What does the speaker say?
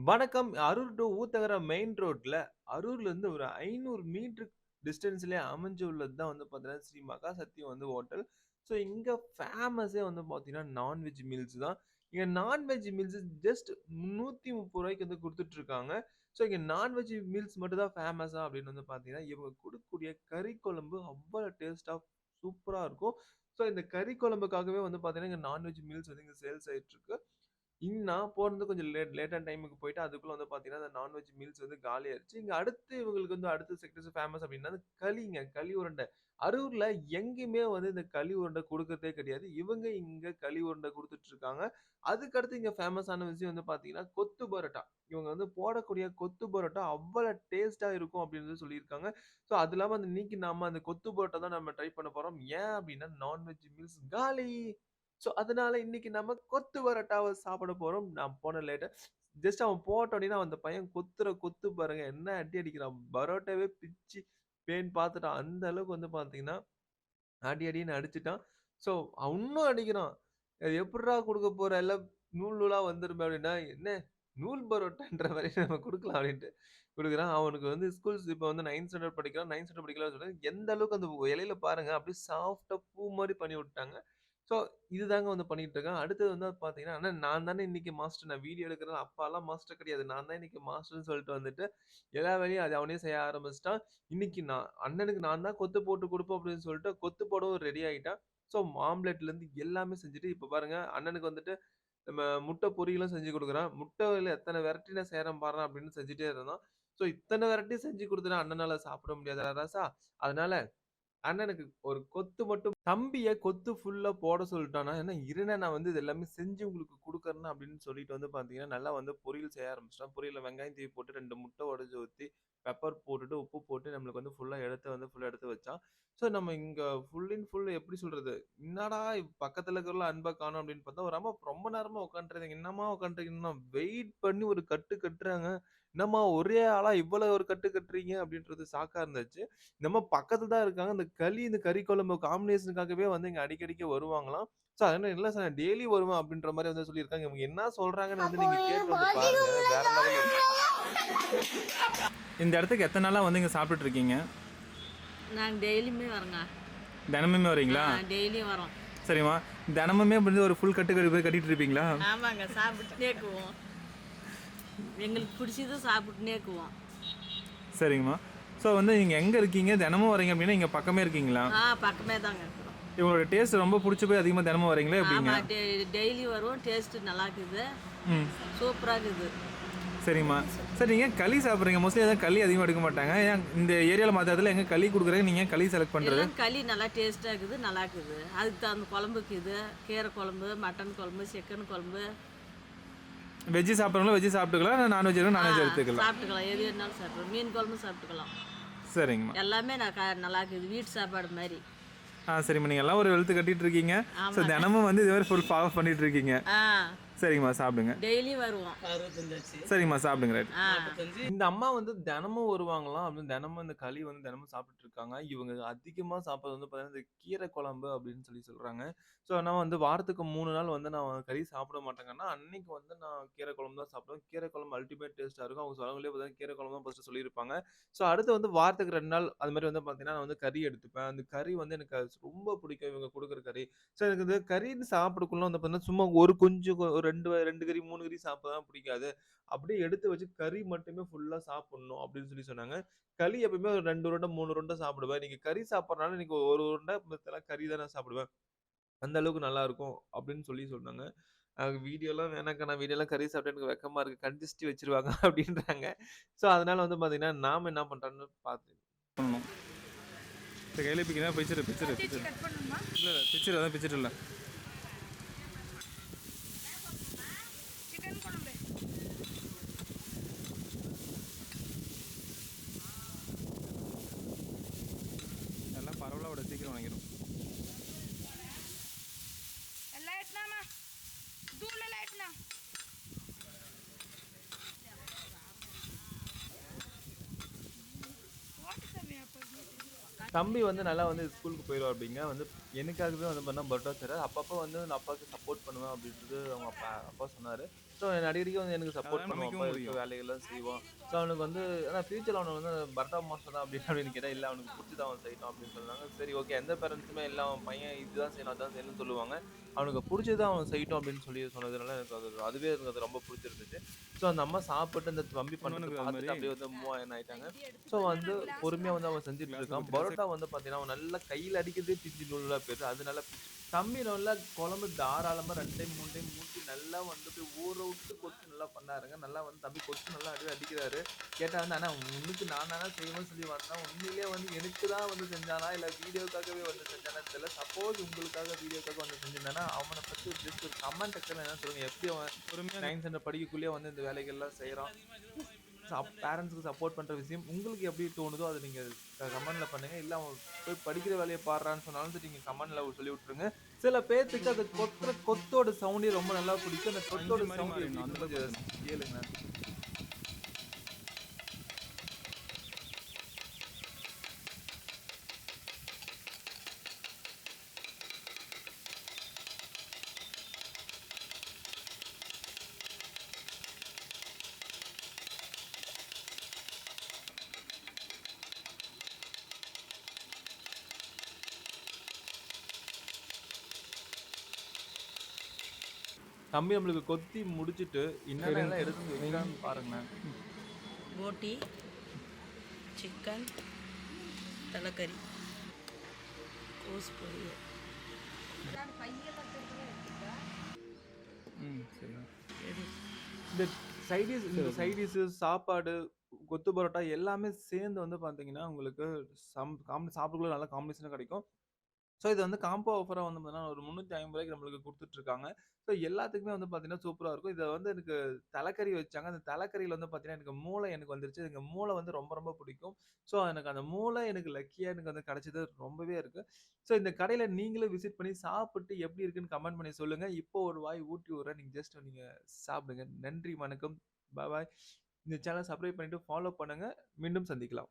வணக்கம். Arur two ஊத்தங்கர main ரோட்ல, அரூர்லருந்து ஒரு 500 மீட்டர் டிஸ்டன்ஸ்லயே அமைஞ்சு உள்ளது தான் வந்து பார்த்தீங்கன்னா, ஸ்ரீ மகா சத்தியம் வந்து ஹோட்டல். ஸோ இங்க ஃபேமஸே வந்து பார்த்தீங்கன்னா, நான்வெஜ் மீல்ஸ் தான். இங்க நான்வெஜ் மீல்ஸ் ஜஸ்ட் ரூ. 130 வந்து குடுத்துட்டுருக்காங்க. ஸோ இங்க நான்வெஜ் மீல்ஸ் மட்டும் தான் ஃபேமஸா அப்படின்னு வந்து பார்த்தீங்கன்னா, இவங்க குடுக்கக்கூடிய கறி குழம்பு அவ்வளோ டேஸ்ட்டா சூப்பரா இருக்கும். ஸோ இந்த கறி குழம்புக்காகவே வந்து பார்த்தீங்கன்னா, இங்க நான்வெஜ் மீல்ஸ் வந்து இங்க சேல்ஸ் ஆயிட்டுருக்கு. நான் போனது கொஞ்சம் லேட்டான டைமுக்கு போயிட்டு, அதுக்குள்ள வந்து பார்த்தீங்கன்னா, அந்த நான்வெஜ் மீல்ஸ் வந்து காலியாயிருச்சு. இங்க அடுத்து இவங்களுக்கு வந்து அடுத்த செக்டர்ஸ் ஃபேமஸ் அப்டின்னா, களிங்க. களி உருண்டை. அரூர்ல எங்கேயுமே வந்து இந்த களி உருண்டை குடுக்கறதே கிடையாது. இவங்க இங்க களி உருண்டை குடுத்துட்டுருக்காங்க. அதுக்கடுத்து இங்க ஃபேமஸான விஷயம் வந்து பார்த்தீங்கன்னா, கொத்து பரோட்டா. இவங்க வந்து போடக்கூடிய கொத்து பரோட்டா அவ்வள டேஸ்ட்டா இருக்கும் அப்டின்னு வந்து சொல்லியிருக்காங்க. ஸோ அது இல்லாம இன்னைக்கு நாம அந்த கொத்து பரோட்டா தான் நம்ம ட்ரை பண்ண போறோம். ஏன் அப்டின்னா, நான்வெஜ் மீல்ஸ் காலி. ஸோ, அதனால இன்னைக்கு நம்ம கொத்து பரோட்டாவ சாப்பிட போறோம். நான் போன லேட்டா ஜஸ்ட் அவன் போட்டோனே அந்த பையன் கொத்துற கொத்து பாருங்க. என்ன அடி அடிக்கிறான். பரோட்டாவே பிச்சு பேன் பார்த்துட்டான். அந்த அளவுக்கு வந்து பார்த்தீங்கன்னா, அடி அடின்னு அடிச்சுட்டான். ஸோ, இன்னும் அடிக்கிறான். எப்புட்றா குடுக்க போற? எல்லாம் நூல் நூலா வந்துருமே அப்டின்னா, என்ன நூல் பரோட்டான்ற மாரி நம்ம குடுக்கலாம் அப்டின்ட்டு குடுக்குறான். அவனுக்கு வந்து ஸ்கூல்ஸ் இப்ப வந்து 9த் ஸ்டாண்டர்ட் படிக்கிறான். 9த் ஸ்டாண்டர்ட் படிக்கலாம்னு சொல்றேன். எந்த அளவுக்கு அந்த இலையில பாருங்க அப்டியே சாஃப்ட்டா பூ மாரி பண்ணி விட்டாங்க. ஸோ, இதுதாங்க வந்து பண்ணிட்டு இருக்கேன். அடுத்தது வந்து பார்த்தீங்கன்னா, அண்ணா நான் தானே இன்னைக்கு மாஸ்டர். நான் வீடியோ எடுக்கிறேன். அப்பாலாம் மாஸ்டர் கிடையாது. நான் தான் இன்னைக்கு மாஸ்டர்ன்னு சொல்லிட்டு வந்துட்டு, எல்லா வேலையும் அது அவனே செய்ய ஆரம்பிச்சுட்டான். இன்னைக்கு அண்ணனுக்கு நான் தான் கொத்து போட்டு குடுப்பேன் அப்படின்னு சொல்லிட்டு, கொத்து போடவும் ரெடி ஆயிட்டான். ஸோ, ஆம்லெட்லேருந்து எல்லாமே செஞ்சுட்டு, இப்ப பாருங்க அண்ணனுக்கு வந்துட்டு நம்ம முட்டை பொரியலும் செஞ்சு குடுக்குறான். முட்டையில எத்தன வெரைட்டி நான் செய்றேன் பார்றா அப்படின்னு செஞ்சுட்டே இருந்தான். ஸோ, இத்தன வெரைட்டி செஞ்சு குடுத்துட்டு அண்ணனால சாப்பிட முடியாதுடா ராசா. அதனால அண்ணனுக்கு ஒரு கொத்து மட்டும் தம்பிய கொத்து ஃபுல்லா போட சொல்ட்டானா, ஏன்னா இருண்ணே நான் வந்து இது எல்லாமே செஞ்சு உங்களுக்கு குடுக்குறேன் அப்படின்னு சொல்லிட்டு வந்து பார்த்தீங்கன்னா, நல்லா வந்து பொரியல் செய்ய ஆரம்பிச்சுட்டான். பொரியல்ல வெங்காயம் தூவி போட்டு 2 முட்டை உடைச்சு ஊத்தி, பெப்பர் போட்டுட்டு, உப்பு போட்டு நம்மளுக்கு வந்து ஃபுல்லா எடுத்து வச்சான். ஸோ நம்ம இங்க ஃபுல் அண்ட் ஃபுல் எப்படி சொல்றது? என்னடா பக்கத்துல இருக்கிறவலாம் அன்பா காணோம் அப்படின்னு பார்த்தா, ஒரு அம்மா ரொம்ப நேரமா உட்காந்துட்டுருந்தாங்க. என்னம்மா உட்காந்துட்டுருக்கீங்கன்னா, வெயிட் பண்ணி ஒரு கட்டு கட்டுறாங்க. என்னம்மா ஒரே ஆளா இவ்வளவு ஒரு கட்டு கட்டுறீங்க அப்படின்றது ஷாக்கா இருந்துச்சு. நம்ம பக்கத்துல தான் இருக்காங்க. இந்த கறி குழம்பு காம்பினேஷனுக்காகவே வந்து இங்க அடிக்கடிக்கு வருவாங்களாம். ஸோ அதனால இல்ல சார் நான் டெய்லி வருவேன் அப்படின்ற மாரி வந்து சொல்லியிருக்காங்க. இவங்க என்ன சொல்றாங்கன்னு வந்து நீங்க கேட்டு வந்து பாருங்க. வேற லெவல்ல இருக்கும். இந்த இடத்துக்கு எத்தனை நாளா வந்து இங்க சாப்பிட்டுட்டு இருக்கீங்க? நாங்க டெய்லியுமே வரோங்க. தினமுமே வரீங்களா? டெய்லியும் வரோம். சரிம்மா. தினமுமே வந்து ஒரு ஃபுல் கட்டு கட்டிட்டு இருப்பீங்களா? ஆமாங்க, சாப்பிட்டுட்டே இருக்குவோம். எங்களுக்கு பிடிச்சது சாப்பிட்டுனே இருக்குவோம். சரிங்கம்மா. ஸோ வந்து நீங்க எங்க இருக்கீங்க? தினமும் வரீங்க அப்படின்னா இங்க பக்கமே இருக்கீங்களா? பக்கமே தாங்க இருக்கிறோம். இவங்களோட டேஸ்ட் ரொம்ப புடிச்சு போய் அதிகமா தினமும் வரீங்களா எப்படிங்க? ஆமா, டெய்லி வருவோம். டேஸ்ட் நல்லா இருக்குது. ம். சூப்பரா இருக்குது. சரிம்மா. சரி நீங்க களி சாப்பிடுறீங்க. மோஸ்ட்லி அதான் களி அதிகமா எடுக்க மாட்டாங்க. ஏன் இந்த ஏரியால மத்த இடத்துல எங்க களி குடுக்குறாங்க நீங்க களி செலக்ட் பண்றது? எல்லாம் களி நல்லா டேஸ்டா இருக்குது, நல்லா இருக்குது. அதுக்கு தகுந்த குழம்புக்கு இது கீரை குழம்பு, மட்டன் குழம்பு, சிக்கன் குழம்பு. வெஜ் சாப்பிட்றவங்களும் வெஜ் சாப்பிட்டுக்கலாம். நான்வெஜ் நான்வெஜ் எடுத்துக்கலாம். சாப்பிட்டுக்கலாம். எது வேணாலும் சாப்பிட்டுக்கலாம். மீன் குழம்பு சாப்பிட்டுக்கலாம். சரிங்கம்மா. எல்லாமே நல்லா இருக்குது. வீட்டு சாப்பாடு மாதிரி. சரிம்மா. நீங்க எல்லாம் ஒரு வெளுத்து கட்டிட்டு இருக்கீங்க. ஸோ ஆமா. தினமும் வந்து இது மாதிரி ஃபுல் ஃபாலோ பண்ணிட்டு இருக்கீங்க. சரிங்கம்மா சாப்பிடுங்க. டெய்லியும் வருவோம். சரிங்கம்மா சாப்பிடுங்க. ரைட். இந்த அம்மா வந்து தினமும் வருவாங்களாம். அப்படின்னு தினமும் இந்த களி வந்து தினமும் சாப்பிட்டுட்டு இருக்காங்க. இவங்க அதிகமா சாப்பிடுறது வந்து பார்த்தீங்கன்னா, இந்த கீரை குழம்பு அப்படின்னு சொல்றாங்க. ஸோ நான் வந்து வாரத்துக்கு 3 நாள் வந்து நான் கறி சாப்பிட மாட்டேங்கன்னா, அன்னைக்கு வந்து நான் கீரை குழம்பு தான் சாப்பிடுவேன். கீரை குழம்பு அல்டிமேட் டேஸ்ட்டா இருக்கும். அவங்க சொல்லங்களே பார்த்தீங்கன்னா, கீரை குழம்பு தான் ஃபர்ஸ்ட்டு சொல்லியிருப்பாங்க. ஸோ அடுத்து வந்து வாரத்துக்கு 2 நாள் அது மாரி வந்து பார்த்தீங்கன்னா, நான் வந்து கறி எடுத்துப்பேன். அந்த கறி வந்து எனக்கு ரொம்ப பிடிக்கும் இவங்க குடுக்குற கறி. ஸோ எனக்கு இந்த கறின்னு சாப்பிடக்குள்ள வந்து பார்த்தீங்கன்னா, சும்மா ஒரு கொஞ்சம் ஒரு 2 கறி, 3 கறி சாப்பிடலாம் பிடிக்காது. அப்படியே எடுத்து வச்சு கறி மட்டுமே ஃபுல்லா சாப்பிடணும் அப்படின்னு சொன்னாங்க. களி எப்பயுமே ஒரு 2 உருண்டை, 3 உருண்டை சாப்பிடுவேன். நீங்க கறி சாப்பிடுறனால இன்னைக்கு ஒரு உருண்டை மத்தெல்லாம் கறி தான் நான் சாப்பிடுவேன். அந்த அளவுக்கு நல்லாருக்கும் அப்படின்னு சொன்னாங்க. வீடியோலாம் வேணாங்க்கா நான் வீடியோலாம் கறி சாப்பிட்டா எனக்கு வெட்கமா இருக்கு. கண் வச்சுருவாங்க அப்படின்றாங்க. ஸோ அதனால வந்து பார்த்தீங்கன்னா, நாம என்ன பண்றோம்ன்னு பார்த்து பண்ணணும். சரி கையில பிக்கிறேன். பிச்சிரு. இல்ல பிச்சிரு அதான் பிச்சிட்டு இல்ல. எல்லாம் பரவலா விட சீக்கிரம் வாங்கிடும். लाइट ना मा दूर लाइट ना व्हाट सब यहाँ पर தம்பி வந்து நல்லா வந்து ஸ்கூலுக்கு போயிருவாப்பிடிங்க. வந்து எனக்காகவே வந்து பார்த்தீங்கன்னா பரோட்டா செய்றாரு. அப்பப்போ வந்து நான் அப்பாவுக்கு சப்போர்ட் பண்ணுவேன் அப்படின்றது அவங்க அப்பா சொன்னாரு. ஸோ அடிக்கடிக்கு வந்து எனக்கு சப்போர்ட் அதான் பண்ணுவான்ப்பா, நம்பிக்கவும் இருக்க முடியும். வேலைகள்லாம் செய்வான். ஸோ அவனுக்கு வந்து ஆனா ஃபியூச்சர்ல அவனுக்கு வந்து பரோட்டா மாஸ்டர் தான் அப்படின்னு கேட்டா, இல்ல அவனுக்கு புடிச்சத அவன் செய்யட்டும் அப்படின்னு சொன்னாங்க. சரி ஓகே. எந்த பேரண்ட்ஸுமே இல்ல அவன் பையன் இதுதான் செய்யணும், அதான் செய்யணும்னு சொல்லுவாங்க. அவனுக்கு புடிச்சத அவன் செய்யட்டும் அப்படின்னு சொன்னதுனால எனக்கு அதுவே எனக்கு அது ரொம்ப புடிச்சிருந்துச்சு. ஸோ அந்த அம்மா சாப்பிட்டு இந்த தம்பி பண்றத இன்னொன்னுக்குது அது பார்த்துட்டு மாரி அப்படியே வந்து மூவ் ஆன் ஆயிட்டாங்க. ஸோ எடுத்துட்டு வந்து நான் கிளாஸ் பொறுமையா வந்து அவன் செஞ்சுட்டு கிளாஸ்ல இருக்கான். ஊத்திட்டேன். பரோட்டா வந்து பார்த்தீங்கன்னா, அவன் நல்லா கையில அடிக்கிறதே பிஞ்சு நூலா போயிருது. அது நல்லா பிச்சு தம்பி நல்லா குழம்பு தாராளமா 2 டைம், 3 டைம் ஊத்தி நல்லா வந்து அப்படியே ஊற விட்டு கொத்து நல்லா பண்ணாருங்க. நல்லா வந்து தம்பி கொத்து நல்லா அடிக்கிறாரு. கேட்டா வந்து, "அண்ணா உனக்கு நான் தானே செய்வேன்னு சொல்லி வந்தேன். உண்மையிலேயே வந்து எனக்கு தான் வந்து செஞ்சானா? இல்ல வீடியோக்காகவே வந்து செஞ்சானான்னு தெரியல. சப்போஸ் உங்களுக்காக வீடியோக்காக வந்து செஞ்சிருந்தானா, அவன பத்தி ஜஸ்ட் ஒரு கமெண்ட் செக்ஷன்ல என்ன சொல்லுங்க. எப்படி அவன் பொறுமையா 9த் ஸ்டாண்டர்ட் படிக்கக்குள்ளேயே வந்து இந்த வேலைகள்லாம் செய்றான். பேரண்ட்ஸ்க்கு சப்போர்ட் பண்ற விஷயம் உங்களுக்கு எப்படி தோணுதோ அத நீங்க கமெண்ட்ல பண்ணுங்க. இல்ல அவன் போய் படிக்கிற வேலைய பார்றான்னு சொன்னாலும் சரி, நீங்க கமெண்ட்ல சொல்லி விட்டுருங்க. சில பேத்துக்கு அது கொத்துற கொத்தோட சவுண்டே ரொம்ப நல்லா பிடிக்கும். அந்த பஞ்சு கொத்தோட மாரி சவுண்ட் மாறிடணும். அந்த எப்படின்னு அளவுக்கு கொஞ்சம் கொத்தணும். கேளுங்க. தம்பி நம்மளுக்கு கொத்தி முடிச்சுட்டு என்னென்ன சரிங்க. எல்லாம் எடுத்து வந்து வைக்கிறான்னு பாருங்களேன். போட்டி சிக்கன் தலைக்கறி கோஸ் பொரியல் சரிங்க. ரெடி. இந்த சைடிஸ் சாப்பாடு, கொத்து பரோட்டா எல்லாமே சேர்ந்து வந்து பார்த்தீங்கன்னா, உங்களுக்கு சாப்பிடக்குள்ள நல்ல காம்பினேஷனா கிடைக்கும். ஸோ இது வந்து காம்போ ஆஃபரா வந்து பார்த்தீங்கன்னா, ஒரு ரூ. 350 நம்மளுக்கு குடுத்துட்டுருக்காங்க. ஸோ எல்லாத்துக்குமே வந்து பார்த்தீங்கன்னா, சூப்பரா இருக்கும். இத வந்து எனக்கு தலக்கறி வச்சாங்க. அந்த தலக்கறியில வந்து பார்த்தீங்கன்னா, எனக்கு மூளை எனக்கு வந்துருச்சு. எனக்கு மூளை வந்து ரொம்ப ரொம்ப பிடிக்கும். ஸோ எனக்கு அந்த மூளை எனக்கு லக்கியா எனக்கு வந்து கிடைச்சது ரொம்பவே இருக்கு. ஸோ இந்த கடையில நீங்களும் விசிட் பண்ணி சாப்பிட்டு எப்படி இருக்குன்னு கமெண்ட் பண்ணி சொல்லுங்க. இப்போ ஒரு வாய் ஊட்டி விடுறேன். நீங்க சாப்பிடுங்க. நன்றி, வணக்கம். பாய் பாய். இந்த சேனல் சப்ஸ்கிரைப் பண்ணிட்டு ஃபாலோ பண்ணுங்க. மீண்டும் சந்திக்கலாம்.